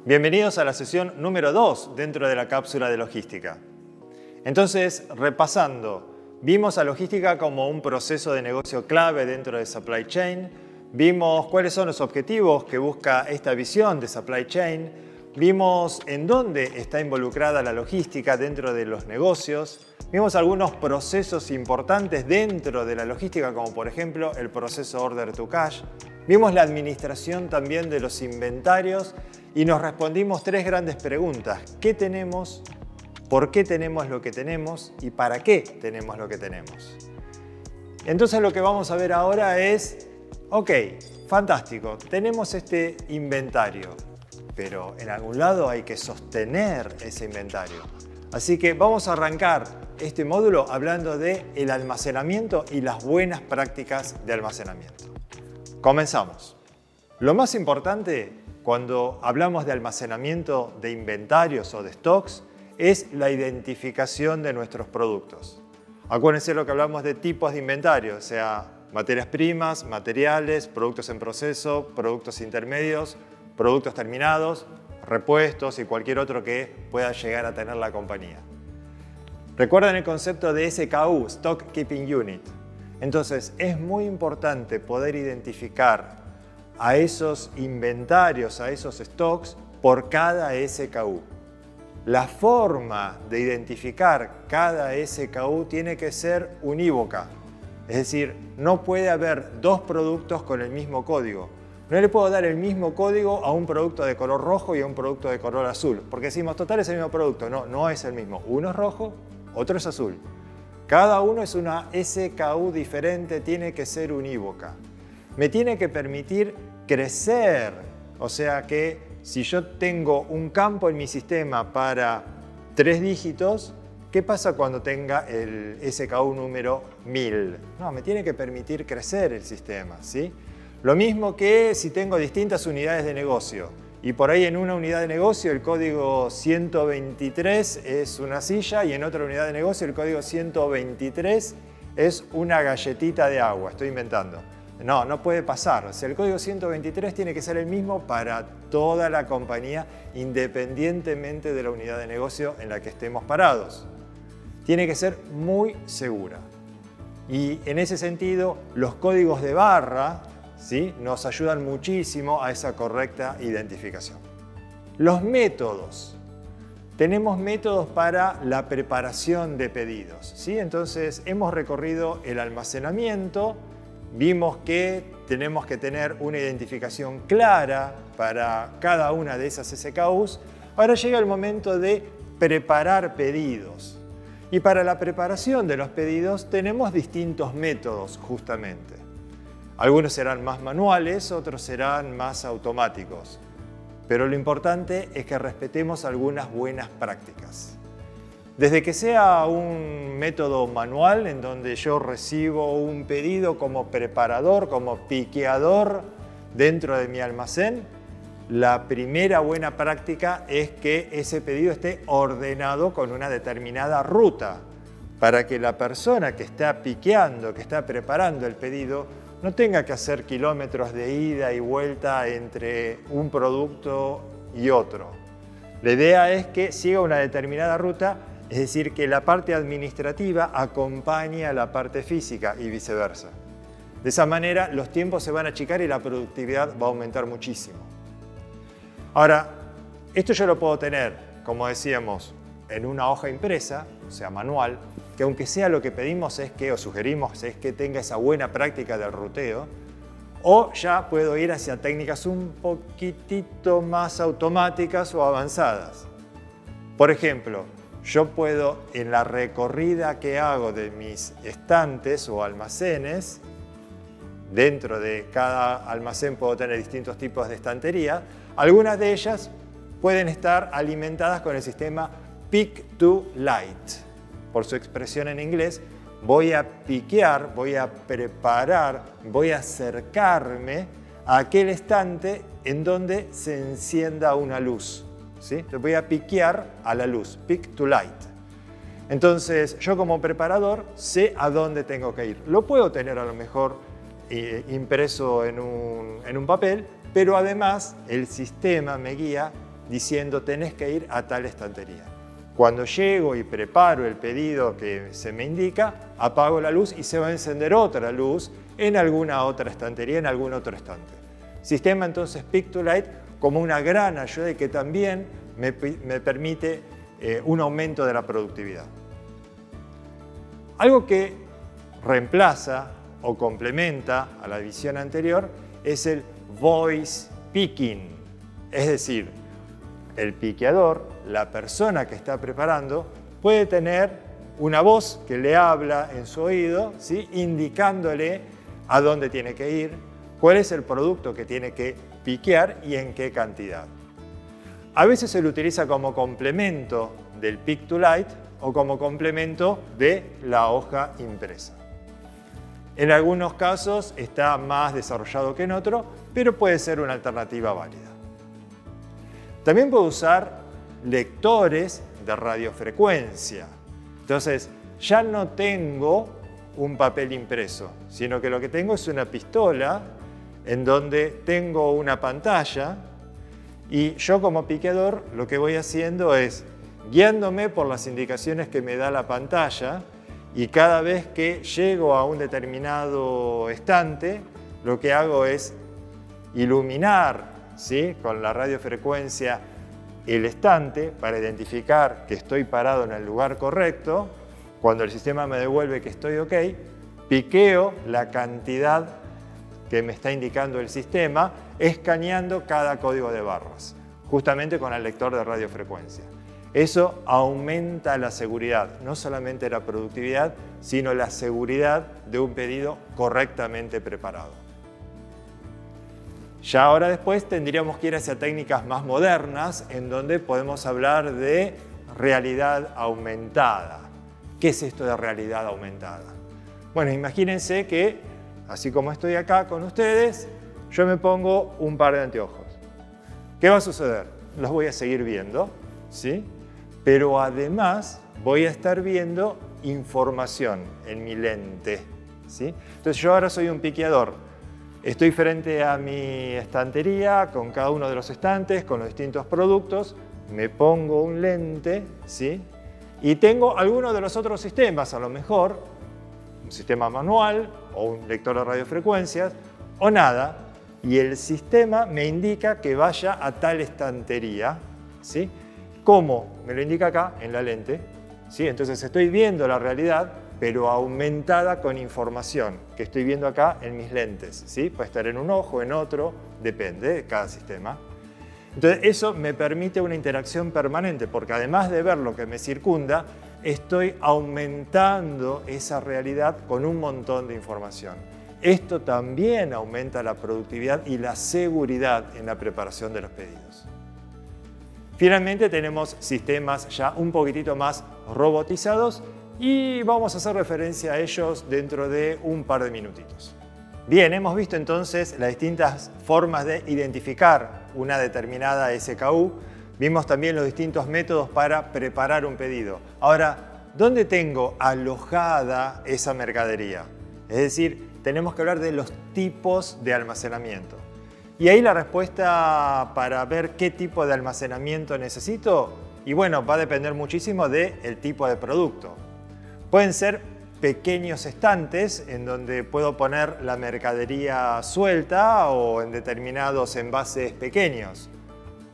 Bienvenidos a la sesión número 2 dentro de la cápsula de logística. Entonces, repasando, vimos a logística como un proceso de negocio clave dentro de supply chain, vimos cuáles son los objetivos que busca esta visión de supply chain, vimos en dónde está involucrada la logística dentro de los negocios, vimos algunos procesos importantes dentro de la logística, como por ejemplo el proceso order to cash, vimos la administración también de los inventarios y nos respondimos 3 grandes preguntas. ¿Qué tenemos? ¿Por qué tenemos lo que tenemos? ¿Y para qué tenemos lo que tenemos? Entonces lo que vamos a ver ahora es, ok, fantástico, tenemos este inventario, pero en algún lado hay que sostener ese inventario. Así que vamos a arrancar este módulo hablando del almacenamiento y las buenas prácticas de almacenamiento. Comenzamos. Lo más importante cuando hablamos de almacenamiento de inventarios o de stocks es la identificación de nuestros productos. Acuérdense lo que hablamos de tipos de inventario, o sea, materias primas, materiales, productos en proceso, productos intermedios, productos terminados, repuestos y cualquier otro que pueda llegar a tener la compañía. Recuerden el concepto de SKU, Stock Keeping Unit. Entonces, es muy importante poder identificar a esos inventarios, a esos stocks por cada SKU. La forma de identificar cada SKU tiene que ser unívoca. Es decir, no puede haber 2 productos con el mismo código. No le puedo dar el mismo código a un producto de color rojo y a un producto de color azul, porque decimos, total es el mismo producto. No, no es el mismo. Uno es rojo, otro es azul. Cada uno es una SKU diferente, tiene que ser unívoca. Me tiene que permitir crecer, o sea que si yo tengo un campo en mi sistema para 3 dígitos, ¿qué pasa cuando tenga el SKU número 1000? No, me tiene que permitir crecer el sistema, ¿sí? Lo mismo que si tengo distintas unidades de negocio y por ahí en una unidad de negocio el código 123 es una silla y en otra unidad de negocio el código 123 es una galletita de agua, estoy inventando. No, no puede pasar. O sea, el código 123 tiene que ser el mismo para toda la compañía, independientemente de la unidad de negocio en la que estemos parados. Tiene que ser muy segura. Y en ese sentido, los códigos de barra, ¿sí?, nos ayudan muchísimo a esa correcta identificación. Los métodos. Tenemos métodos para la preparación de pedidos, ¿sí? Entonces, hemos recorrido el almacenamiento. Vimos que tenemos que tener una identificación clara para cada una de esas SKUs. Ahora llega el momento de preparar pedidos. Y para la preparación de los pedidos tenemos distintos métodos, justamente. Algunos serán más manuales, otros serán más automáticos. Pero lo importante es que respetemos algunas buenas prácticas. Desde que sea un método manual en donde yo recibo un pedido como preparador, como piqueador dentro de mi almacén, la primera buena práctica es que ese pedido esté ordenado con una determinada ruta para que la persona que está piqueando, que está preparando el pedido, no tenga que hacer kilómetros de ida y vuelta entre un producto y otro. La idea es que siga una determinada ruta. Es decir, que la parte administrativa acompañe a la parte física y viceversa. De esa manera, los tiempos se van a achicar y la productividad va a aumentar muchísimo. Ahora, esto yo lo puedo tener, como decíamos, en una hoja impresa, o sea, manual, que aunque sea lo que pedimos es que, o sugerimos, es que tenga esa buena práctica del ruteo, o ya puedo ir hacia técnicas un poquitito más automáticas o avanzadas. Por ejemplo, yo puedo, en la recorrida que hago de mis estantes o almacenes, dentro de cada almacén puedo tener distintos tipos de estantería, algunas de ellas pueden estar alimentadas con el sistema Pick to Light. Por su expresión en inglés, voy a piquear, voy a preparar, voy a acercarme a aquel estante en donde se encienda una luz. ¿Sí? Le voy a piquear a la luz, pick to light. Entonces, yo como preparador sé a dónde tengo que ir. Lo puedo tener a lo mejor impreso en un papel, pero además el sistema me guía diciendo tenés que ir a tal estantería. Cuando llego y preparo el pedido que se me indica, apago la luz y se va a encender otra luz en alguna otra estantería, en algún otro estante. Sistema entonces Pick2Light como una gran ayuda y que también me permite un aumento de la productividad. Algo que reemplaza o complementa a la visión anterior es el voice picking, es decir, el piqueador, la persona que está preparando, puede tener una voz que le habla en su oído, ¿sí?, indicándole a dónde tiene que ir, cuál es el producto que tiene que piquear y en qué cantidad. A veces se lo utiliza como complemento del Pick2Light o como complemento de la hoja impresa. En algunos casos está más desarrollado que en otros, pero puede ser una alternativa válida. También puedo usar lectores de radiofrecuencia. Entonces, ya no tengo un papel impreso, sino que lo que tengo es una pistola en donde tengo una pantalla y yo como piqueador lo que voy haciendo es guiándome por las indicaciones que me da la pantalla y cada vez que llego a un determinado estante, lo que hago es iluminar, ¿sí?, con la radiofrecuencia el estante para identificar que estoy parado en el lugar correcto. Cuando el sistema me devuelve que estoy ok, piqueo la cantidad que me está indicando el sistema, escaneando cada código de barras, justamente con el lector de radiofrecuencia. Eso aumenta la seguridad, no solamente la productividad, sino la seguridad de un pedido correctamente preparado. Ya ahora después tendríamos que ir hacia técnicas más modernas en donde podemos hablar de realidad aumentada. ¿Qué es esto de realidad aumentada? Bueno, imagínense que, así como estoy acá con ustedes, yo me pongo un par de anteojos. ¿Qué va a suceder? Los voy a seguir viendo, ¿sí?, pero además voy a estar viendo información en mi lente, ¿sí? Entonces yo ahora soy un piqueador. Estoy frente a mi estantería con cada uno de los estantes, con los distintos productos, me pongo un lente, ¿sí?, y tengo alguno de los otros sistemas, a lo mejor un sistema manual o un lector de radiofrecuencias o nada, y el sistema me indica que vaya a tal estantería, ¿sí? ¿Cómo? Me lo indica acá en la lente, ¿sí? Entonces estoy viendo la realidad, pero aumentada con información que estoy viendo acá en mis lentes, ¿sí? Puede estar en un ojo, en otro, depende de cada sistema. Entonces eso me permite una interacción permanente, porque además de ver lo que me circunda, estoy aumentando esa realidad con un montón de información. Esto también aumenta la productividad y la seguridad en la preparación de los pedidos. Finalmente tenemos sistemas ya un poquitito más robotizados y vamos a hacer referencia a ellos dentro de un par de minutitos. Bien, hemos visto entonces las distintas formas de identificar una determinada SKU. Vimos también los distintos métodos para preparar un pedido. Ahora, ¿dónde tengo alojada esa mercadería? Es decir, tenemos que hablar de los tipos de almacenamiento. Y ahí la respuesta para ver qué tipo de almacenamiento necesito, y bueno, va a depender muchísimo del tipo de producto. Pueden ser pequeños estantes en donde puedo poner la mercadería suelta o en determinados envases pequeños.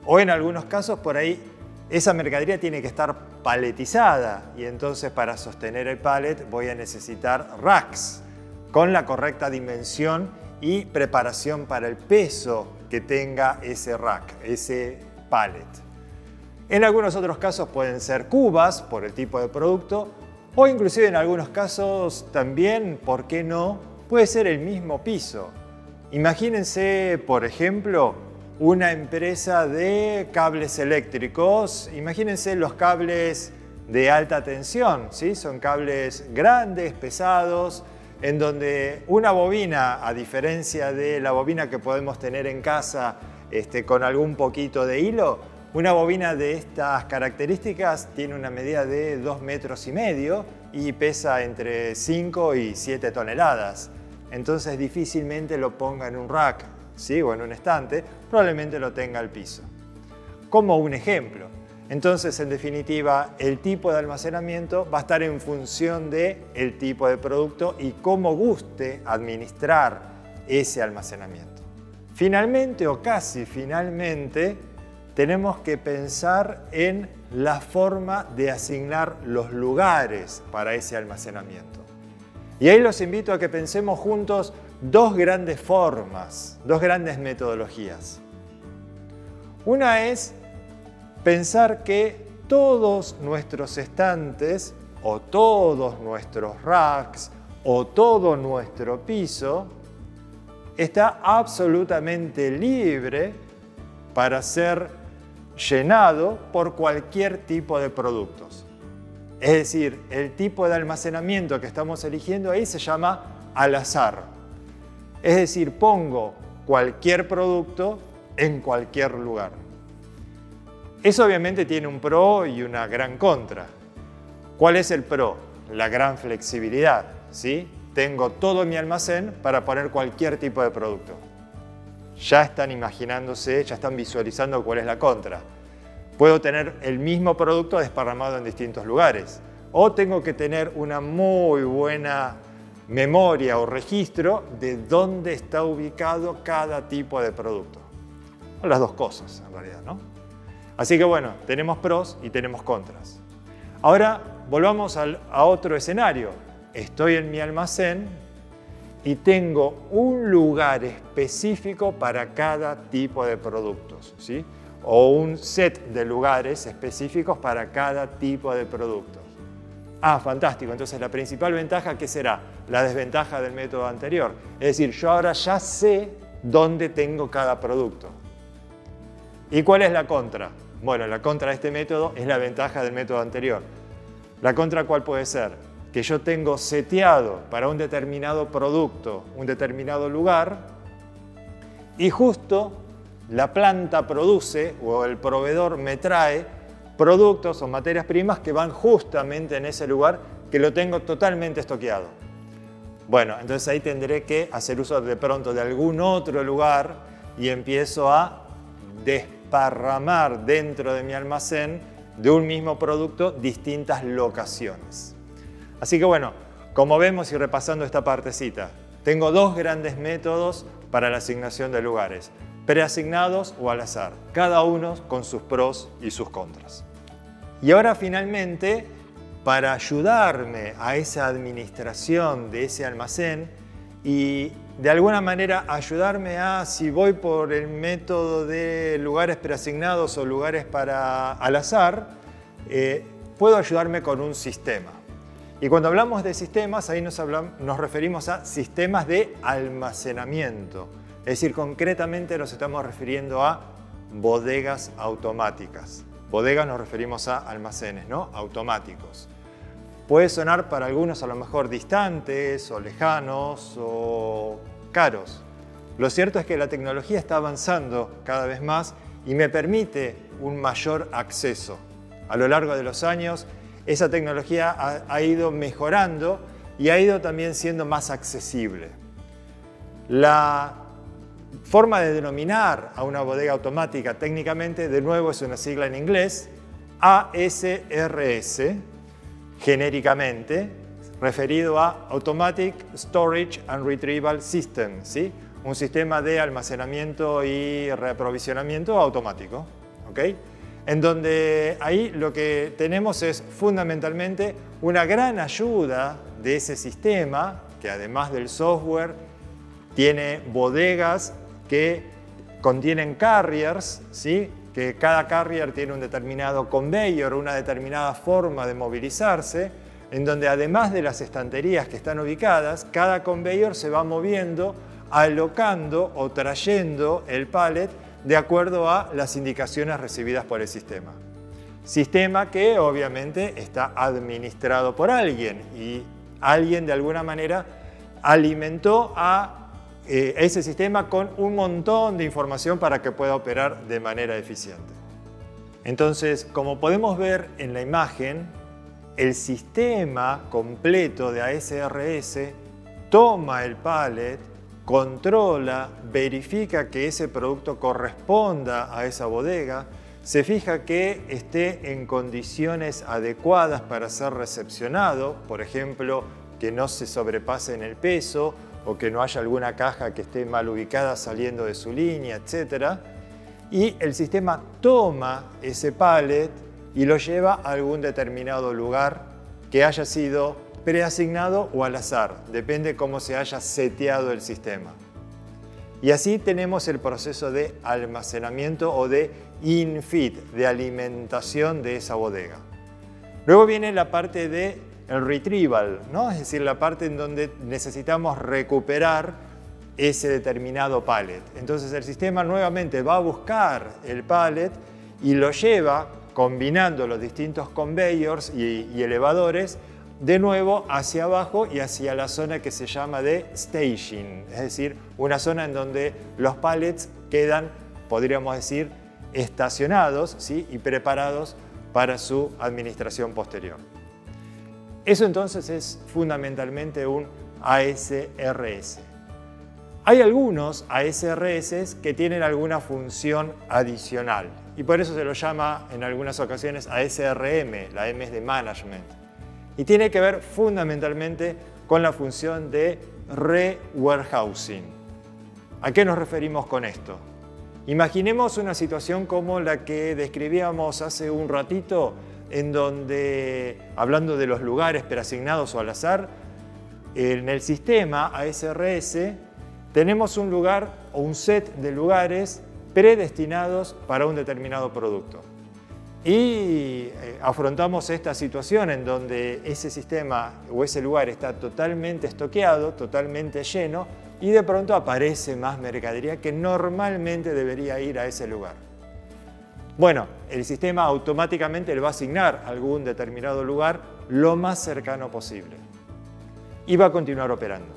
O en algunos casos por ahí esa mercadería tiene que estar paletizada y entonces para sostener el pallet voy a necesitar racks con la correcta dimensión y preparación para el peso que tenga ese rack, ese pallet. En algunos otros casos pueden ser cubas por el tipo de producto o inclusive en algunos casos también, ¿por qué no?, puede ser el mismo piso. Imagínense, por ejemplo, una empresa de cables eléctricos. Imagínense los cables de alta tensión, ¿sí? Son cables grandes, pesados, en donde una bobina, a diferencia de la bobina que podemos tener en casa con algún poquito de hilo, una bobina de estas características tiene una medida de 2,5 metros y pesa entre 5 y 7 toneladas. Entonces difícilmente lo ponga en un rack, ¿sí?, o en un estante, probablemente lo tenga al piso. como un ejemplo. Entonces, en definitiva, el tipo de almacenamiento va a estar en función del tipo de producto y cómo guste administrar ese almacenamiento. Finalmente, o casi finalmente, tenemos que pensar en la forma de asignar los lugares para ese almacenamiento. Y ahí los invito a que pensemos juntos dos grandes formas, dos grandes metodologías. Una es pensar que todos nuestros estantes, o todos nuestros racks, o todo nuestro piso, está absolutamente libre para ser llenado por cualquier tipo de productos. Es decir, el tipo de almacenamiento que estamos eligiendo ahí se llama al azar. Es decir, pongo cualquier producto en cualquier lugar. Eso obviamente tiene un pro y una gran contra. ¿Cuál es el pro? La gran flexibilidad, ¿sí? Tengo todo mi almacén para poner cualquier tipo de producto. Ya están imaginándose, ya están visualizando cuál es la contra. Puedo tener el mismo producto desparramado en distintos lugares. O tengo que tener una muy buena memoria o registro de dónde está ubicado cada tipo de producto. O las dos cosas, en realidad, ¿no? Así que bueno, tenemos pros y tenemos contras. Ahora volvamos a otro escenario. Estoy en mi almacén y tengo un lugar específico para cada tipo de productos, ¿sí? O un set de lugares específicos para cada tipo de productos. Ah, fantástico. Entonces la principal ventaja, ¿qué será? La desventaja del método anterior. Es decir, yo ahora ya sé dónde tengo cada producto. ¿Y cuál es la contra? Bueno, la contra de este método es la ventaja del método anterior. ¿La contra cuál puede ser? Que yo tengo seteado para un determinado producto, un determinado lugar, y justo la planta produce o el proveedor me trae productos o materias primas que van justamente en ese lugar que lo tengo totalmente estoqueado. Bueno, entonces ahí tendré que hacer uso de pronto de algún otro lugar y empiezo a desparramar dentro de mi almacén de un mismo producto distintas locaciones. Así que bueno, como vemos y repasando esta partecita, tengo dos grandes métodos para la asignación de lugares, preasignados o al azar, cada uno con sus pros y sus contras. Y ahora finalmente, para ayudarme a esa administración de ese almacén y de alguna manera ayudarme a, si voy por el método de lugares preasignados o lugares al azar, puedo ayudarme con un sistema. Y cuando hablamos de sistemas, ahí nos referimos a sistemas de almacenamiento. Es decir, concretamente nos estamos refiriendo a bodegas automáticas. Bodegas nos referimos a almacenes, ¿no? Automáticos. Puede sonar para algunos a lo mejor distantes o lejanos o caros. Lo cierto es que la tecnología está avanzando cada vez más y me permite un mayor acceso. A lo largo de los años, esa tecnología ha ido mejorando y ha ido también siendo más accesible. La forma de denominar a una bodega automática técnicamente, de nuevo, es una sigla en inglés, ASRS, genéricamente, referido a Automatic Storage and Retrieval System, ¿sí? Un sistema de almacenamiento y reaprovisionamiento automático, ¿ok? En donde ahí lo que tenemos es fundamentalmente una gran ayuda de ese sistema, que además del software tiene bodegas que contienen carriers, ¿sí? Que cada carrier tiene un determinado conveyor, una determinada forma de movilizarse, en donde además de las estanterías que están ubicadas, cada conveyor se va moviendo, alocando o trayendo el pallet de acuerdo a las indicaciones recibidas por el sistema. Sistema que obviamente está administrado por alguien y alguien de alguna manera alimentó a ese sistema con un montón de información para que pueda operar de manera eficiente. Entonces, como podemos ver en la imagen, el sistema completo de ASRS toma el pallet, controla, verifica que ese producto corresponda a esa bodega, se fija que esté en condiciones adecuadas para ser recepcionado, por ejemplo, que no se sobrepase en el peso o que no haya alguna caja que esté mal ubicada saliendo de su línea, etc. Y el sistema toma ese pallet y lo lleva a algún determinado lugar que haya sido preasignado o al azar, depende cómo se haya seteado el sistema. Y así tenemos el proceso de almacenamiento o de infeed, de alimentación de esa bodega. Luego viene la parte de el retrieval, ¿no? Es decir, la parte en donde necesitamos recuperar ese determinado pallet. Entonces el sistema nuevamente va a buscar el pallet y lo lleva, combinando los distintos conveyors y elevadores, de nuevo hacia abajo y hacia la zona que se llama de staging, es decir, una zona en donde los pallets quedan, podríamos decir, estacionados, ¿sí? Y preparados para su administración posterior. Eso entonces es fundamentalmente un ASRS. Hay algunos ASRS que tienen alguna función adicional y por eso se lo llama en algunas ocasiones ASRM, la M es de management. Y tiene que ver fundamentalmente con la función de re-warehousing. ¿A qué nos referimos con esto? Imaginemos una situación como la que describíamos hace un ratito, en donde, hablando de los lugares preasignados o al azar, en el sistema ASRS tenemos un lugar o un set de lugares predestinados para un determinado producto. Y afrontamos esta situación en donde ese sistema o ese lugar está totalmente estoqueado, totalmente lleno, y de pronto aparece más mercadería que normalmente debería ir a ese lugar. Bueno, el sistema automáticamente le va a asignar algún determinado lugar lo más cercano posible y va a continuar operando.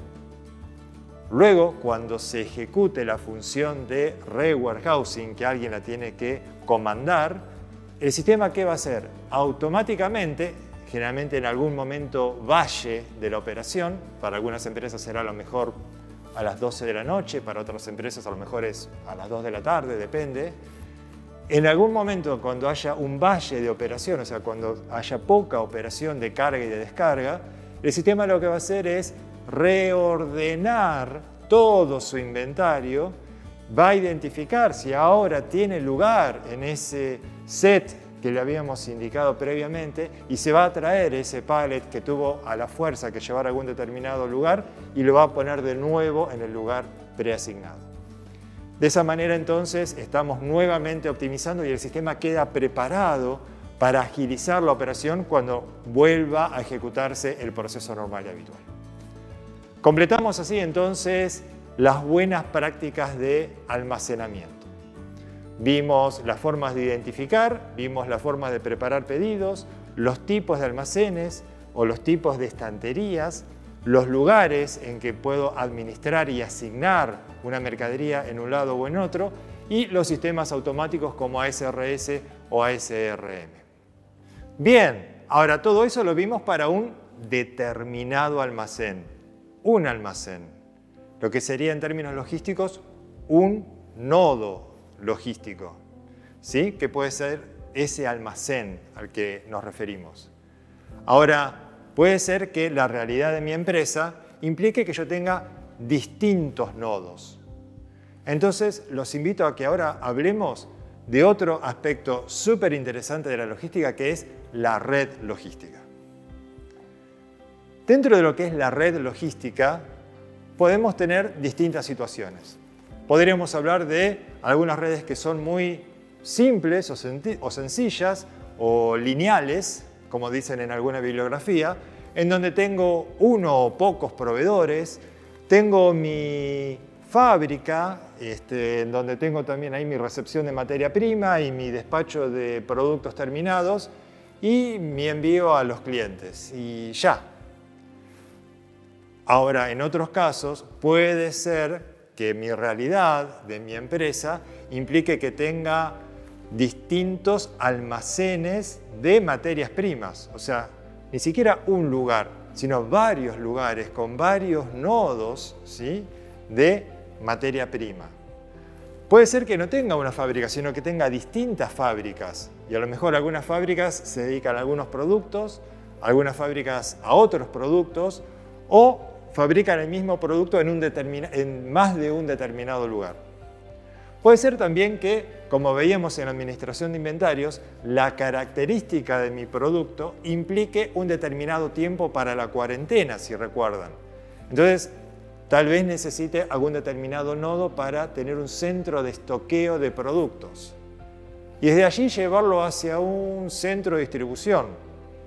Luego, cuando se ejecute la función de re-warehousing, que alguien la tiene que comandar, el sistema, ¿qué va a hacer? Automáticamente, generalmente en algún momento valle de la operación, para algunas empresas será a lo mejor a las 12 de la noche, para otras empresas a lo mejor es a las 2 de la tarde, depende. En algún momento, cuando haya un valle de operación, o sea, cuando haya poca operación de carga y de descarga, el sistema lo que va a hacer es reordenar todo su inventario, va a identificar si ahora tiene lugar en ese set que le habíamos indicado previamente y se va a traer ese pallet que tuvo a la fuerza que llevar a algún determinado lugar y lo va a poner de nuevo en el lugar preasignado. De esa manera entonces estamos nuevamente optimizando y el sistema queda preparado para agilizar la operación cuando vuelva a ejecutarse el proceso normal y habitual. Completamos así entonces las buenas prácticas de almacenamiento. Vimos las formas de identificar, vimos las formas de preparar pedidos, los tipos de almacenes o los tipos de estanterías, los lugares en que puedo administrar y asignar una mercadería en un lado o en otro y los sistemas automáticos como ASRS o ASRM. Bien, ahora todo eso lo vimos para un determinado almacén, un almacén, lo que sería en términos logísticos un nodo logístico, ¿sí? Que puede ser ese almacén al que nos referimos. Ahora, puede ser que la realidad de mi empresa implique que yo tenga distintos nodos. Entonces, los invito a que ahora hablemos de otro aspecto súper interesante de la logística, que es la red logística. Dentro de lo que es la red logística, podemos tener distintas situaciones. Podríamos hablar de algunas redes que son muy simples o sencillas o lineales, como dicen en alguna bibliografía, en donde tengo uno o pocos proveedores, tengo mi fábrica, en donde tengo también ahí mi recepción de materia prima y mi despacho de productos terminados y mi envío a los clientes y ya. Ahora, en otros casos, puede ser que mi realidad de mi empresa implique que tenga distintos almacenes de materias primas. O sea, ni siquiera un lugar, sino varios lugares con varios nodos, ¿sí?, de materia prima. Puede ser que no tenga una fábrica, sino que tenga distintas fábricas. Y a lo mejor algunas fábricas se dedican a algunos productos, algunas fábricas a otros productos, o fabrican el mismo producto en más de un determinado lugar. Puede ser también que, como veíamos en la administración de inventarios, la característica de mi producto implique un determinado tiempo para la cuarentena, si recuerdan. Entonces, tal vez necesite algún determinado nodo para tener un centro de estoqueo de productos. Y desde allí llevarlo hacia un centro de distribución,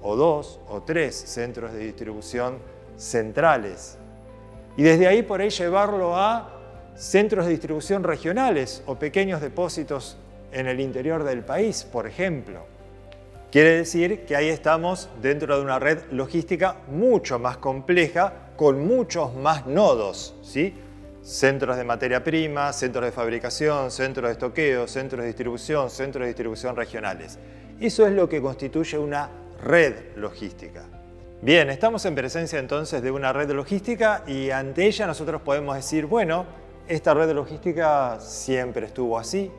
o 2 o 3 centros de distribución centrales. Y desde ahí por ahí llevarlo a centros de distribución regionales o pequeños depósitos en el interior del país, por ejemplo. Quiere decir que ahí estamos dentro de una red logística mucho más compleja, con muchos más nodos, ¿sí? Centros de materia prima, centros de fabricación, centros de estoqueo, centros de distribución regionales. Eso es lo que constituye una red logística. Bien, estamos en presencia entonces de una red logística y ante ella nosotros podemos decir, bueno, esta red logística siempre estuvo así.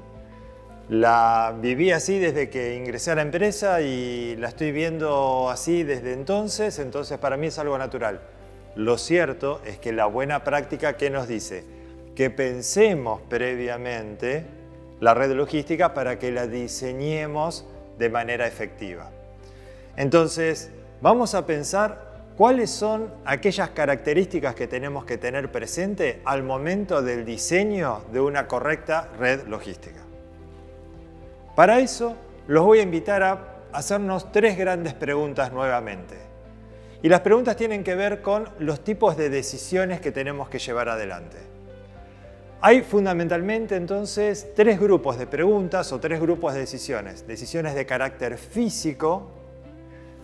La viví así desde que ingresé a la empresa y la estoy viendo así desde entonces para mí es algo natural. Lo cierto es que la buena práctica, ¿qué nos dice? Que pensemos previamente la red logística para que la diseñemos de manera efectiva. Entonces, vamos a pensar cuáles son aquellas características que tenemos que tener presente al momento del diseño de una correcta red logística. Para eso, los voy a invitar a hacernos 3 grandes preguntas nuevamente. Y las preguntas tienen que ver con los tipos de decisiones que tenemos que llevar adelante. Hay fundamentalmente entonces 3 grupos de preguntas o 3 grupos de decisiones. Decisiones de carácter físico,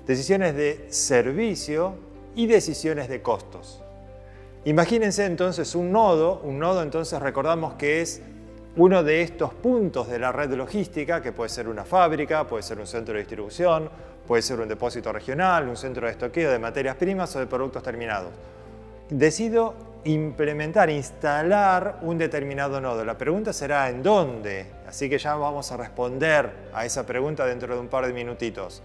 decisiones de servicio y decisiones de costos. Imagínense entonces un nodo entonces recordamos que es uno de estos puntos de la red logística, que puede ser una fábrica, puede ser un centro de distribución, puede ser un depósito regional, un centro de estoqueo de materias primas o de productos terminados. Decido implementar, instalar un determinado nodo. La pregunta será ¿en dónde? Así que ya vamos a responder a esa pregunta dentro de un par de minutitos.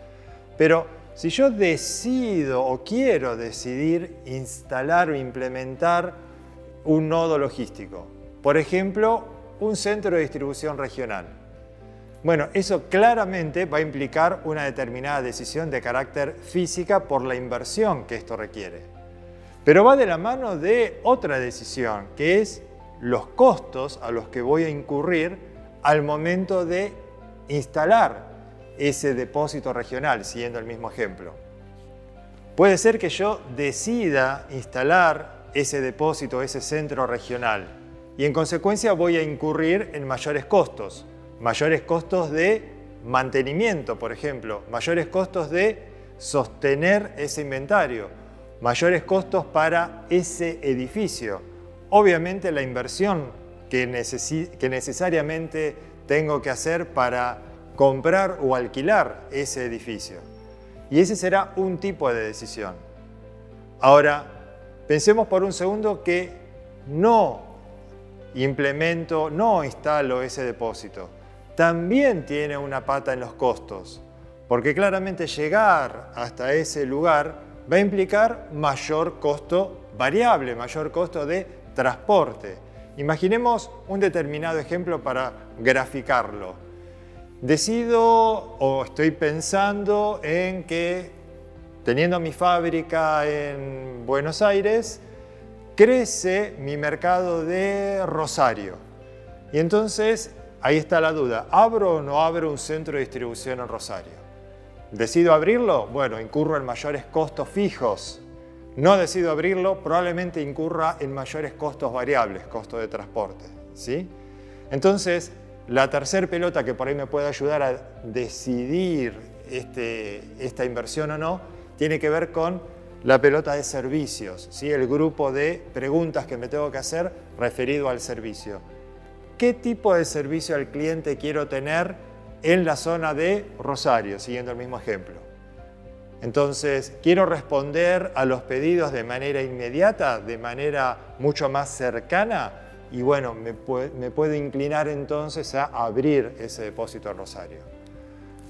Pero si yo decido o quiero decidir instalar o implementar un nodo logístico, por ejemplo, un centro de distribución regional, bueno, eso claramente va a implicar una determinada decisión de carácter física por la inversión que esto requiere. Pero va de la mano de otra decisión, que es los costos a los que voy a incurrir al momento de instalar ese depósito regional, siguiendo el mismo ejemplo. Puede ser que yo decida instalar ese depósito, ese centro regional, y en consecuencia voy a incurrir en mayores costos de mantenimiento, por ejemplo, mayores costos de sostener ese inventario, mayores costos para ese edificio. Obviamente la inversión que necesariamente tengo que hacer para comprar o alquilar ese edificio. Y ese será un tipo de decisión. Ahora, pensemos por un segundo que no instalo ese depósito. También tiene una pata en los costos, porque claramente llegar hasta ese lugar va a implicar mayor costo variable, mayor costo de transporte. Imaginemos un determinado ejemplo para graficarlo. Decido o estoy pensando en que, teniendo mi fábrica en Buenos Aires, crece mi mercado de Rosario. Y entonces, ahí está la duda, ¿abro o no abro un centro de distribución en Rosario? ¿Decido abrirlo? Bueno, incurro en mayores costos fijos. No decido abrirlo, probablemente incurra en mayores costos variables, costos de transporte, ¿sí? Entonces, la tercer pelota que por ahí me puede ayudar a decidir esta inversión o no, tiene que ver con la pelota de servicios, ¿sí? El grupo de preguntas que me tengo que hacer referido al servicio. ¿Qué tipo de servicio al cliente quiero tener en la zona de Rosario, siguiendo el mismo ejemplo? Entonces, ¿quiero responder a los pedidos de manera inmediata, de manera mucho más cercana? y bueno, me puedo inclinar entonces a abrir ese depósito en Rosario.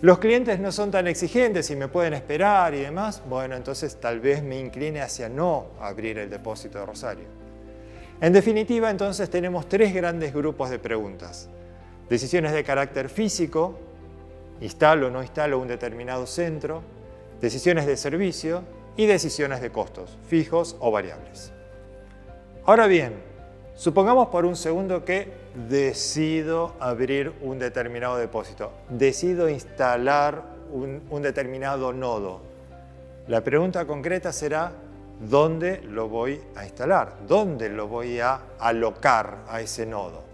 Los clientes no son tan exigentes y me pueden esperar y demás, bueno, entonces tal vez me incline hacia no abrir el depósito de Rosario. En definitiva, entonces tenemos tres grandes grupos de preguntas. Decisiones de carácter físico, instalo o no instalo un determinado centro, decisiones de servicio y decisiones de costos, fijos o variables. Ahora bien, supongamos por un segundo que decido abrir un determinado depósito, decido instalar un determinado nodo. La pregunta concreta será, ¿dónde lo voy a instalar? ¿Dónde lo voy a alocar a ese nodo?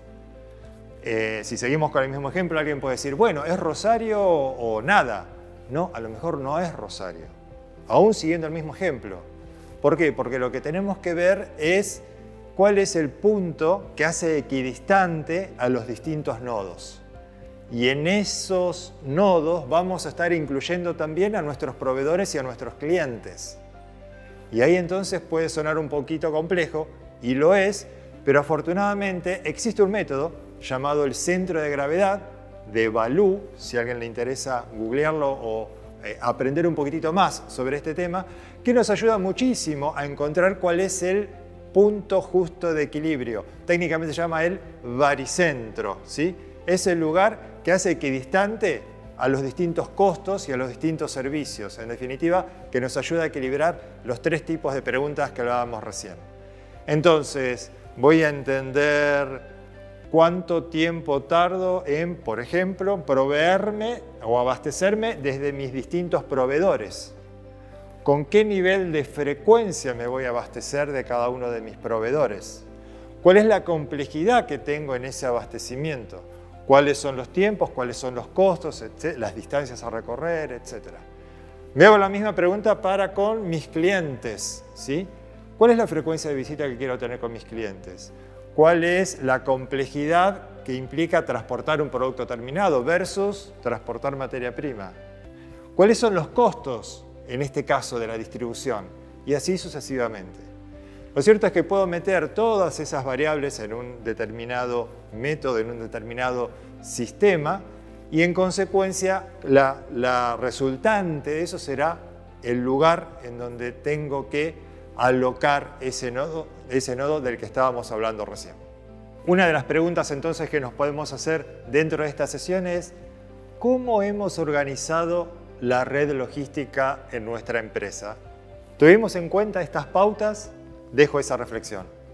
Si seguimos con el mismo ejemplo, alguien puede decir, bueno, ¿es Rosario o nada? No, a lo mejor no es Rosario. Aún siguiendo el mismo ejemplo. ¿Por qué? Porque lo que tenemos que ver es cuál es el punto que hace equidistante a los distintos nodos. Y en esos nodos vamos a estar incluyendo también a nuestros proveedores y a nuestros clientes. Y ahí entonces puede sonar un poquito complejo, y lo es, pero afortunadamente existe un método llamado el centro de gravedad de Baloo, si a alguien le interesa googlearlo o aprender un poquitito más sobre este tema, que nos ayuda muchísimo a encontrar cuál es el punto justo de equilibrio. Técnicamente se llama el baricentro, ¿sí? Es el lugar que hace equidistante a los distintos costos y a los distintos servicios. En definitiva, que nos ayuda a equilibrar los tres tipos de preguntas que hablábamos recién. Entonces, voy a entender cuánto tiempo tardo en, por ejemplo, proveerme o abastecerme desde mis distintos proveedores. ¿Con qué nivel de frecuencia me voy a abastecer de cada uno de mis proveedores? ¿Cuál es la complejidad que tengo en ese abastecimiento? ¿Cuáles son los tiempos? ¿Cuáles son los costos? Las distancias a recorrer, etc. Me hago la misma pregunta para con mis clientes, ¿sí? ¿Cuál es la frecuencia de visita que quiero tener con mis clientes? ¿Cuál es la complejidad que implica transportar un producto terminado versus transportar materia prima? ¿Cuáles son los costos, en este caso, de la distribución? Y así sucesivamente. Lo cierto es que puedo meter todas esas variables en un determinado método, en un determinado sistema, y en consecuencia la resultante de eso será el lugar en donde tengo que alocar ese nodo del que estábamos hablando recién. Una de las preguntas entonces que nos podemos hacer dentro de esta sesión es ¿cómo hemos organizado la red logística en nuestra empresa? ¿Tuvimos en cuenta estas pautas? Dejo esa reflexión.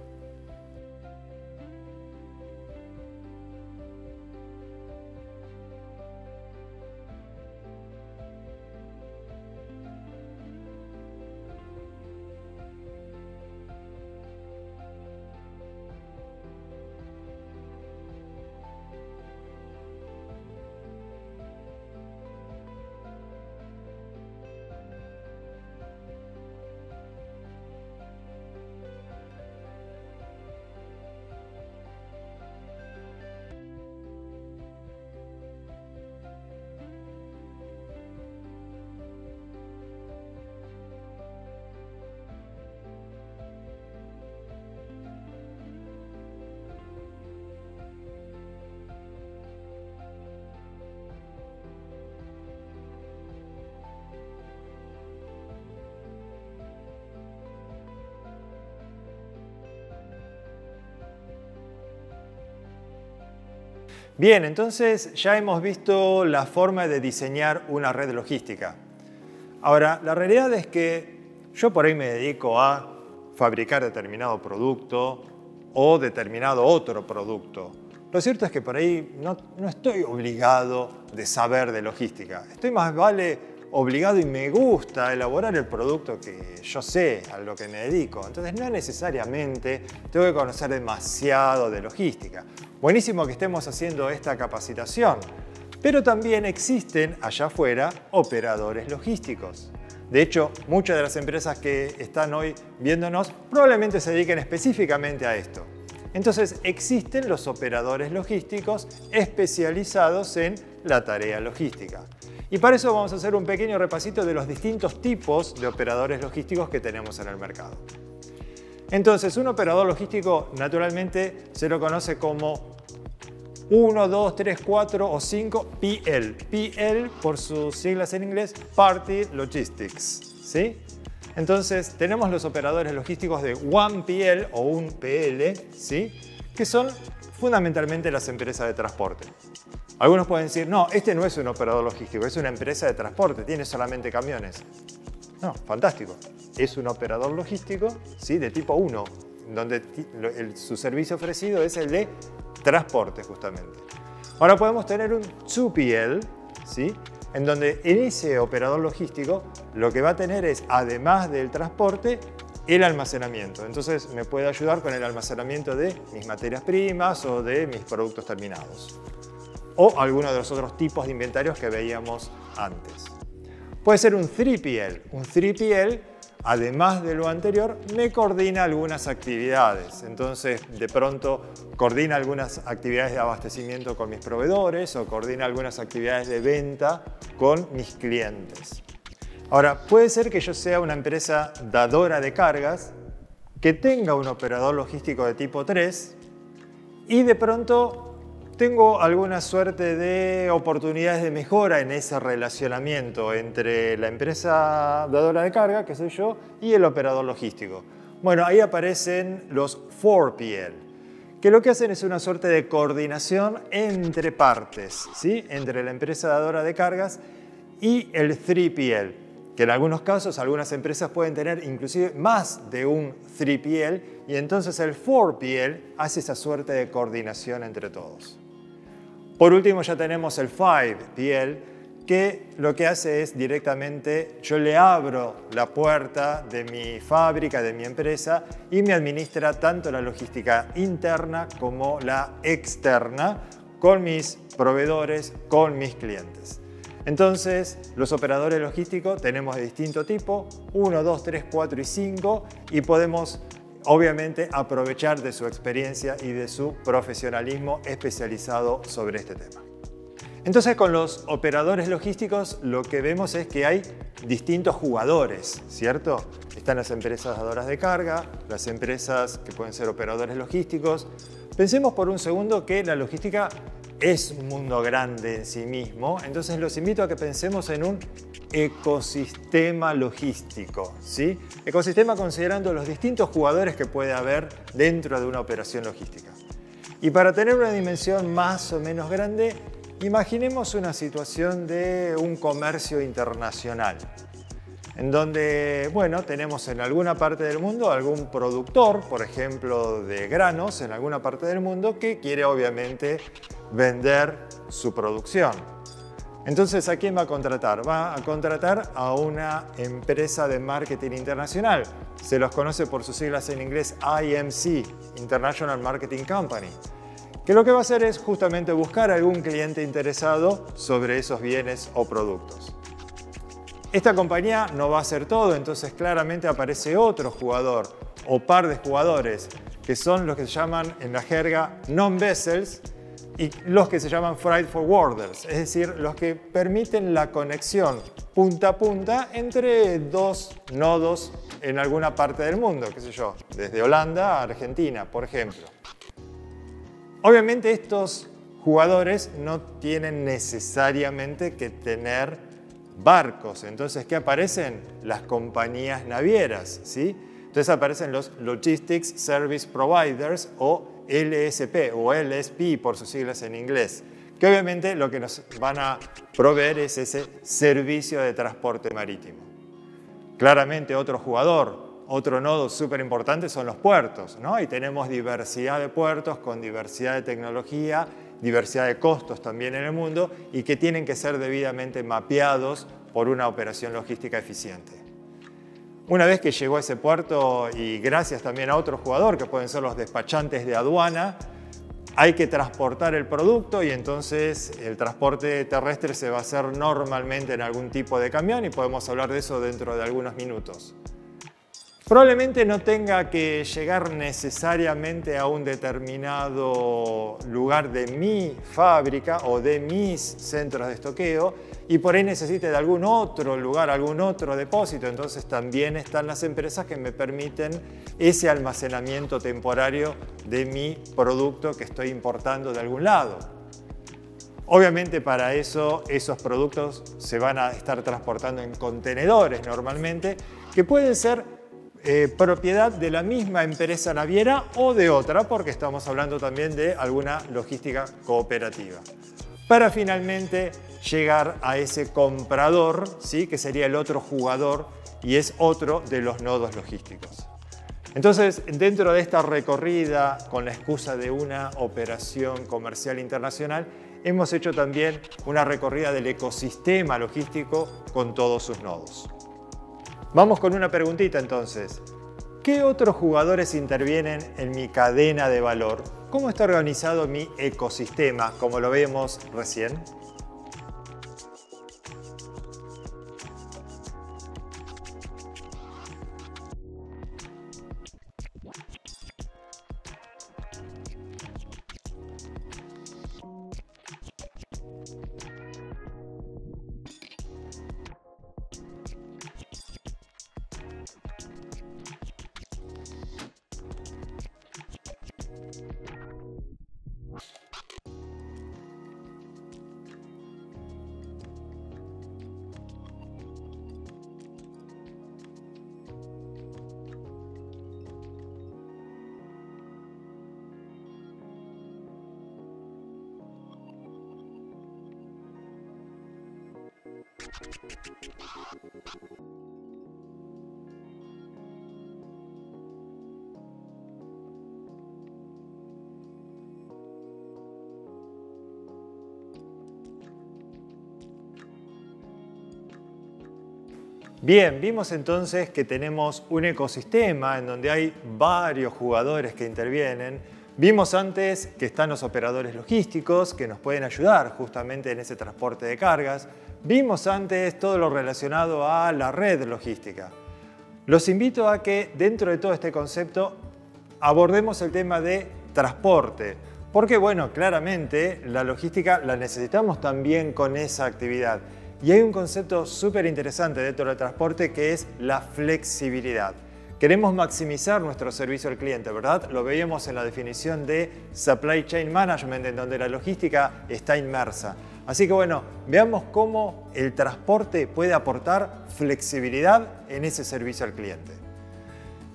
Bien, entonces ya hemos visto la forma de diseñar una red logística. Ahora, la realidad es que yo por ahí me dedico a fabricar determinado producto o determinado otro producto. Lo cierto es que por ahí no estoy obligado de saber de logística. Estoy más vale obligado y me gusta elaborar el producto que yo sé, a lo que me dedico. Entonces no necesariamente tengo que conocer demasiado de logística. Buenísimo que estemos haciendo esta capacitación, pero también existen allá afuera operadores logísticos. De hecho, muchas de las empresas que están hoy viéndonos probablemente se dediquen específicamente a esto. Entonces existen los operadores logísticos especializados en la tarea logística. Y para eso vamos a hacer un pequeño repasito de los distintos tipos de operadores logísticos que tenemos en el mercado. Entonces, un operador logístico naturalmente se lo conoce como 1, 2, 3, 4 o 5 PL. PL por sus siglas en inglés, Party Logistics, ¿sí? Entonces, tenemos los operadores logísticos de 1PL o 1PL, ¿sí? Que son fundamentalmente las empresas de transporte. Algunos pueden decir, no, este no es un operador logístico, es una empresa de transporte, tiene solamente camiones. No, fantástico. Es un operador logístico, ¿sí? De tipo 1, donde su servicio ofrecido es el de transporte, justamente. Ahora podemos tener un 2PL, ¿sí? En donde en ese operador logístico lo que va a tener es, además del transporte, el almacenamiento. Entonces me puede ayudar con el almacenamiento de mis materias primas o de mis productos terminados. O alguno de los otros tipos de inventarios que veíamos antes. Puede ser un 3PL. Un 3PL, además de lo anterior, me coordina algunas actividades. Entonces, de pronto, coordina algunas actividades de abastecimiento con mis proveedores o coordina algunas actividades de venta con mis clientes. Ahora, puede ser que yo sea una empresa dadora de cargas que tenga un operador logístico de tipo 3 y de pronto tengo alguna suerte de oportunidades de mejora en ese relacionamiento entre la empresa dadora de carga, que soy yo, y el operador logístico. Bueno, ahí aparecen los 4PL, que lo que hacen es una suerte de coordinación entre partes, ¿sí? Entre la empresa dadora de cargas y el 3PL, que en algunos casos algunas empresas pueden tener inclusive más de un 3PL y entonces el 4PL hace esa suerte de coordinación entre todos. Por último ya tenemos el 5PL, que lo que hace es directamente, yo le abro la puerta de mi fábrica, de mi empresa, y me administra tanto la logística interna como la externa con mis proveedores, con mis clientes. Entonces, los operadores logísticos tenemos de distinto tipo, 1, 2, 3, 4 y 5, y podemos obviamente aprovechar de su experiencia y de su profesionalismo especializado sobre este tema. Entonces, con los operadores logísticos lo que vemos es que hay distintos jugadores, ¿cierto? Están las empresas dadoras de carga, las empresas que pueden ser operadores logísticos. Pensemos por un segundo que la logística es un mundo grande en sí mismo, entonces los invito a que pensemos en un ecosistema logístico, ¿sí? Ecosistema considerando los distintos jugadores que puede haber dentro de una operación logística. Y para tener una dimensión más o menos grande, imaginemos una situación de un comercio internacional, en donde, bueno, tenemos en alguna parte del mundo algún productor, por ejemplo, de granos en alguna parte del mundo, que quiere obviamente vender su producción. Entonces, ¿a quién va a contratar? Va a contratar a una empresa de marketing internacional. Se los conoce por sus siglas en inglés IMC, International Marketing Company, que lo que va a hacer es justamente buscar algún cliente interesado sobre esos bienes o productos. Esta compañía no va a hacer todo, entonces claramente aparece otro jugador o par de jugadores que son los que se llaman en la jerga non-vessels y los que se llaman freight forwarders, es decir, los que permiten la conexión punta a punta entre dos nodos en alguna parte del mundo, qué sé yo, desde Holanda a Argentina, por ejemplo. Obviamente estos jugadores no tienen necesariamente que tener barcos, entonces ¿qué aparecen? Las compañías navieras, ¿sí? Entonces aparecen los Logistics Service Providers o LSP o LSP por sus siglas en inglés, que obviamente lo que nos van a proveer es ese servicio de transporte marítimo. Claramente otro jugador, otro nodo súper importante son los puertos, ¿no? Y tenemos diversidad de puertos con diversidad de tecnología, diversidad de costos también en el mundo y que tienen que ser debidamente mapeados por una operación logística eficiente. Una vez que llegó a ese puerto y gracias también a otro jugador que pueden ser los despachantes de aduana, hay que transportar el producto y entonces el transporte terrestre se va a hacer normalmente en algún tipo de camión y podemos hablar de eso dentro de algunos minutos. Probablemente no tenga que llegar necesariamente a un determinado lugar de mi fábrica o de mis centros de estoqueo y por ahí necesite de algún otro lugar, algún otro depósito. Entonces también están las empresas que me permiten ese almacenamiento temporario de mi producto que estoy importando de algún lado. Obviamente para eso esos productos se van a estar transportando en contenedores normalmente que pueden ser propiedad de la misma empresa naviera o de otra, porque estamos hablando también de alguna logística cooperativa. Para finalmente llegar a ese comprador, ¿sí? Que sería el otro jugador y es otro de los nodos logísticos. Entonces, dentro de esta recorrida con la excusa de una operación comercial internacional, hemos hecho también una recorrida del ecosistema logístico con todos sus nodos. Vamos con una preguntita entonces. ¿Qué otros jugadores intervienen en mi cadena de valor? ¿Cómo está organizado mi ecosistema, como lo vemos recién? Bien, vimos entonces que tenemos un ecosistema en donde hay varios jugadores que intervienen. Vimos antes que están los operadores logísticos que nos pueden ayudar justamente en ese transporte de cargas. Vimos antes todo lo relacionado a la red logística. Los invito a que dentro de todo este concepto abordemos el tema de transporte. Porque bueno, claramente la logística la necesitamos también con esa actividad. Y hay un concepto súper interesante dentro del transporte que es la flexibilidad. Queremos maximizar nuestro servicio al cliente, ¿verdad? Lo veíamos en la definición de Supply Chain Management, en donde la logística está inmersa. Así que bueno, veamos cómo el transporte puede aportar flexibilidad en ese servicio al cliente.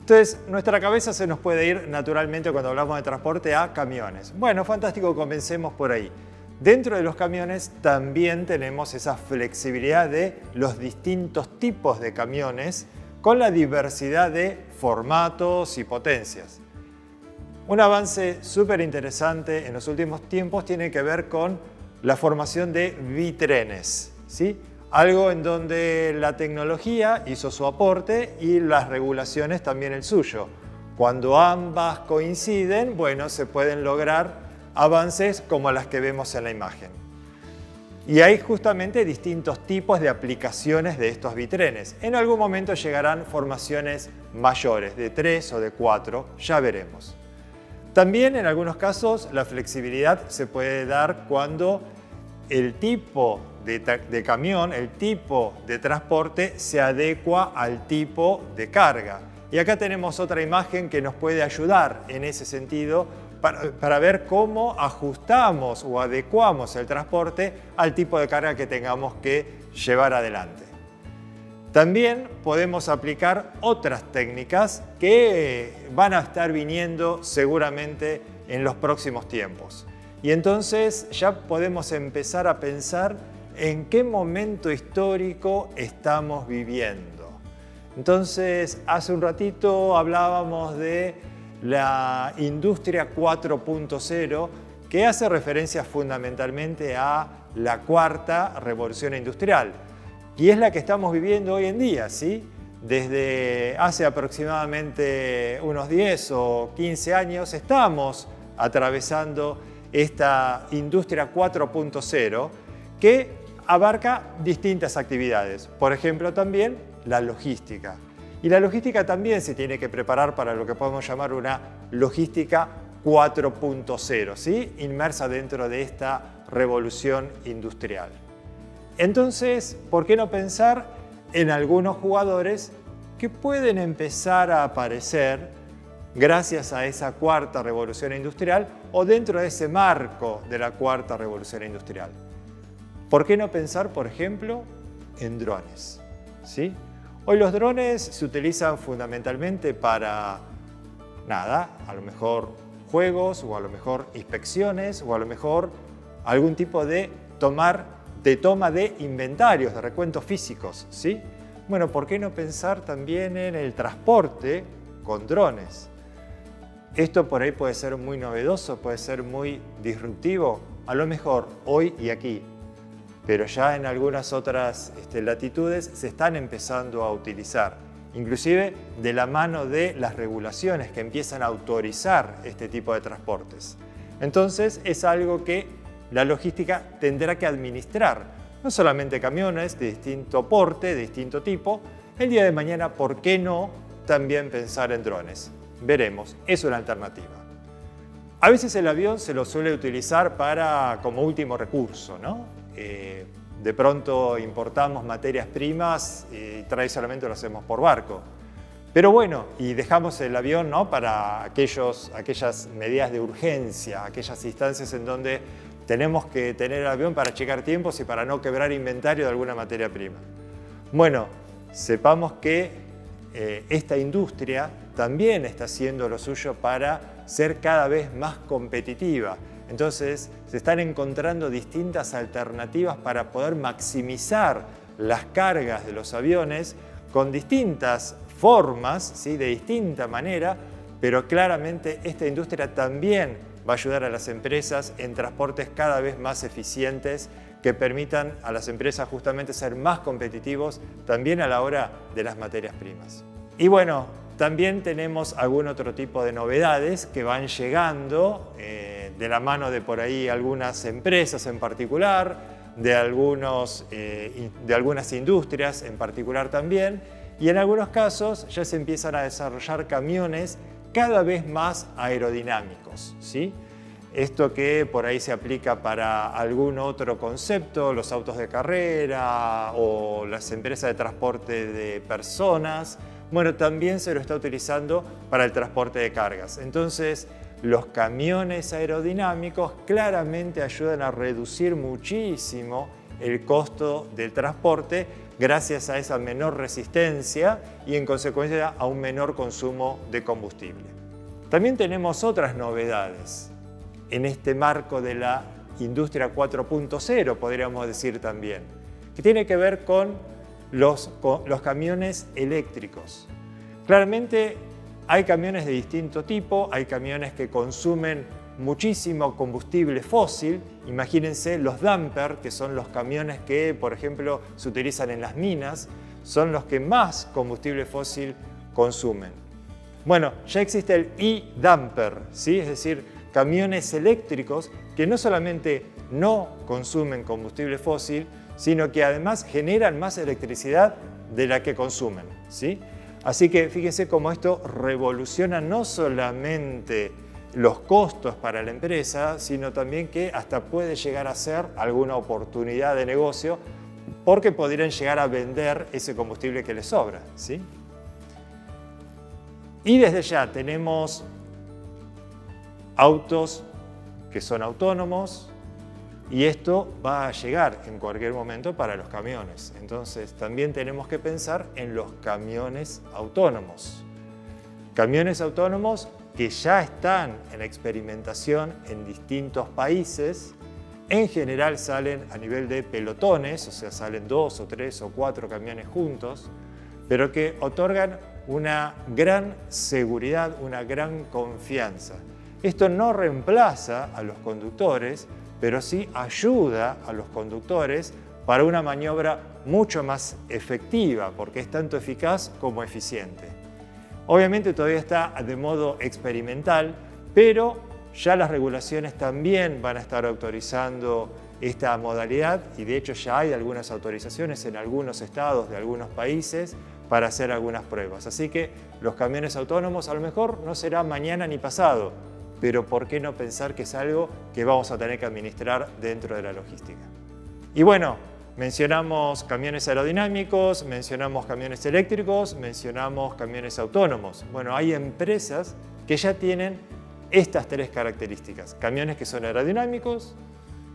Entonces, nuestra cabeza se nos puede ir naturalmente cuando hablamos de transporte a camiones. Bueno, fantástico, comencemos por ahí. Dentro de los camiones también tenemos esa flexibilidad de los distintos tipos de camiones con la diversidad de formatos y potencias. Un avance súper interesante en los últimos tiempos tiene que ver con la formación de bitrenes, ¿sí? Algo en donde la tecnología hizo su aporte y las regulaciones también el suyo. Cuando ambas coinciden, bueno, se pueden lograr avances como las que vemos en la imagen. Y hay justamente distintos tipos de aplicaciones de estos bitrenes. En algún momento llegarán formaciones mayores, de 3 o de 4, ya veremos. También en algunos casos la flexibilidad se puede dar cuando el tipo de camión, el tipo de transporte se adecua al tipo de carga. Y acá tenemos otra imagen que nos puede ayudar en ese sentido para ver cómo ajustamos o adecuamos el transporte al tipo de carga que tengamos que llevar adelante. También podemos aplicar otras técnicas que van a estar viniendo seguramente en los próximos tiempos. Y entonces ya podemos empezar a pensar en qué momento histórico estamos viviendo. Entonces, hace un ratito hablábamos de la industria 4.0, que hace referencia fundamentalmente a la cuarta revolución industrial. Y es la que estamos viviendo hoy en día, ¿sí? Desde hace aproximadamente unos 10 o 15 años estamos atravesando esta industria 4.0 que abarca distintas actividades. Por ejemplo, también la logística. Y la logística también se tiene que preparar para lo que podemos llamar una logística 4.0, ¿sí? Inmersa dentro de esta revolución industrial. Entonces, ¿por qué no pensar en algunos jugadores que pueden empezar a aparecer gracias a esa cuarta revolución industrial o dentro de ese marco de la cuarta revolución industrial? ¿Por qué no pensar, por ejemplo, en drones? ¿Sí? Hoy los drones se utilizan fundamentalmente para nada, a lo mejor juegos o a lo mejor inspecciones o a lo mejor algún tipo de toma de inventarios, de recuentos físicos, ¿sí? Bueno, ¿por qué no pensar también en el transporte con drones? Esto por ahí puede ser muy novedoso, puede ser muy disruptivo, a lo mejor hoy y aquí, pero ya en algunas otras latitudes se están empezando a utilizar, inclusive de la mano de las regulaciones que empiezan a autorizar este tipo de transportes. Entonces es algo que la logística tendrá que administrar, no solamente camiones de distinto porte, de distinto tipo. El día de mañana, ¿por qué no también pensar en drones? Veremos, es una alternativa. A veces el avión se lo suele utilizar como último recurso, ¿no? De pronto importamos materias primas y tradicionalmente lo hacemos por barco. Pero bueno, y dejamos el avión, ¿no?, para aquellas medidas de urgencia, aquellas instancias en donde tenemos que tener el avión para checar tiempos y para no quebrar inventario de alguna materia prima. Bueno, sepamos que esta industria también está haciendo lo suyo para ser cada vez más competitiva. Entonces, se están encontrando distintas alternativas para poder maximizar las cargas de los aviones con distintas formas, ¿sí?, de distinta manera, pero claramente esta industria también va a ayudar a las empresas en transportes cada vez más eficientes que permitan a las empresas justamente ser más competitivos también a la hora de las materias primas. Y bueno, también tenemos algún otro tipo de novedades que van llegando de la mano de por ahí algunas empresas en particular, de algunas industrias en particular también, y en algunos casos ya se empiezan a desarrollar camiones cada vez más aerodinámicos, ¿sí? Esto que por ahí se aplica para algún otro concepto, los autos de carrera o las empresas de transporte de personas, bueno, también se lo está utilizando para el transporte de cargas. Entonces, los camiones aerodinámicos claramente ayudan a reducir muchísimo el costo del transporte gracias a esa menor resistencia y en consecuencia a un menor consumo de combustible. También tenemos otras novedades en este marco de la industria 4.0, podríamos decir también, que tiene que ver con los camiones eléctricos. Claramente hay camiones de distinto tipo, hay camiones que consumen muchísimo combustible fósil. Imagínense los dumper, que son los camiones que, por ejemplo, se utilizan en las minas, son los que más combustible fósil consumen. Bueno, ya existe el e-dumper, ¿sí? Es decir, camiones eléctricos que no solamente no consumen combustible fósil, sino que además generan más electricidad de la que consumen, ¿sí? Así que fíjense cómo esto revoluciona no solamente los costos para la empresa, sino también que hasta puede llegar a ser alguna oportunidad de negocio porque podrían llegar a vender ese combustible que les sobra, ¿sí? Y desde ya tenemos autos que son autónomos y esto va a llegar en cualquier momento para los camiones. Entonces también tenemos que pensar en los camiones autónomos. Camiones autónomos que ya están en experimentación en distintos países. En general salen a nivel de pelotones, o sea, salen 2 o 3 o 4 camiones juntos, pero que otorgan una gran seguridad, una gran confianza. Esto no reemplaza a los conductores, pero sí ayuda a los conductores para una maniobra mucho más efectiva, porque es tanto eficaz como eficiente. Obviamente todavía está de modo experimental, pero ya las regulaciones también van a estar autorizando esta modalidad y de hecho ya hay algunas autorizaciones en algunos estados de algunos países para hacer algunas pruebas. Así que los camiones autónomos a lo mejor no será mañana ni pasado, pero ¿por qué no pensar que es algo que vamos a tener que administrar dentro de la logística? Y bueno, mencionamos camiones aerodinámicos, mencionamos camiones eléctricos, mencionamos camiones autónomos. Bueno, hay empresas que ya tienen estas tres características. Camiones que son aerodinámicos,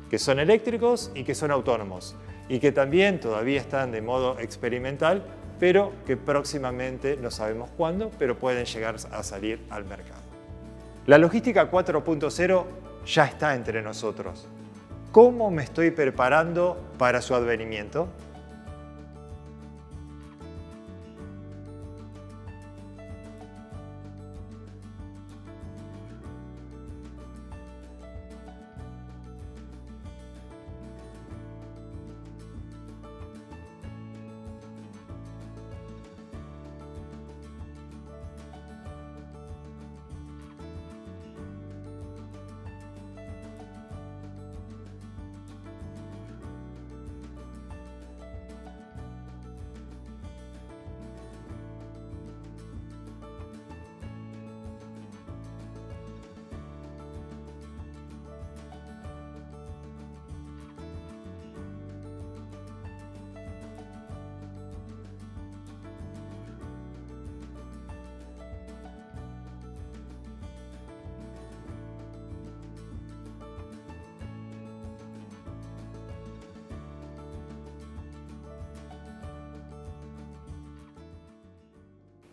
que son eléctricos y que son autónomos. Y que también todavía están de modo experimental, pero que próximamente, no sabemos cuándo, pero pueden llegar a salir al mercado. La logística 4.0 ya está entre nosotros. ¿Cómo me estoy preparando para su advenimiento?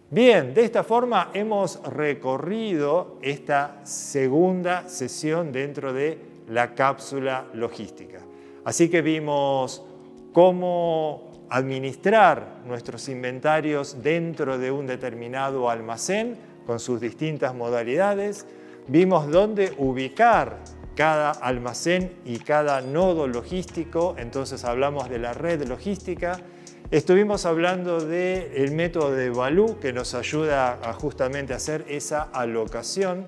Bien, de esta forma hemos recorrido esta segunda sesión dentro de la cápsula logística. Así que vimos cómo administrar nuestros inventarios dentro de un determinado almacén con sus distintas modalidades. Vimos dónde ubicar cada almacén y cada nodo logístico, entonces hablamos de la red logística. Estuvimos hablando del método de Value que nos ayuda a justamente hacer esa alocación.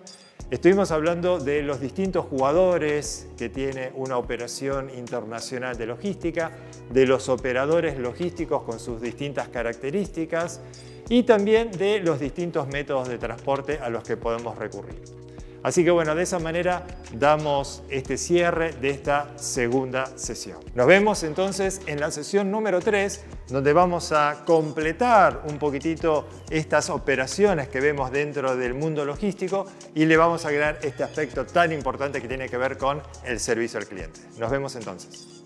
Estuvimos hablando de los distintos jugadores que tiene una operación internacional de logística, de los operadores logísticos con sus distintas características y también de los distintos métodos de transporte a los que podemos recurrir. Así que bueno, de esa manera damos este cierre de esta segunda sesión. Nos vemos entonces en la sesión número 3, donde vamos a completar un poquitito estas operaciones que vemos dentro del mundo logístico y le vamos a agregar este aspecto tan importante que tiene que ver con el servicio al cliente. Nos vemos entonces.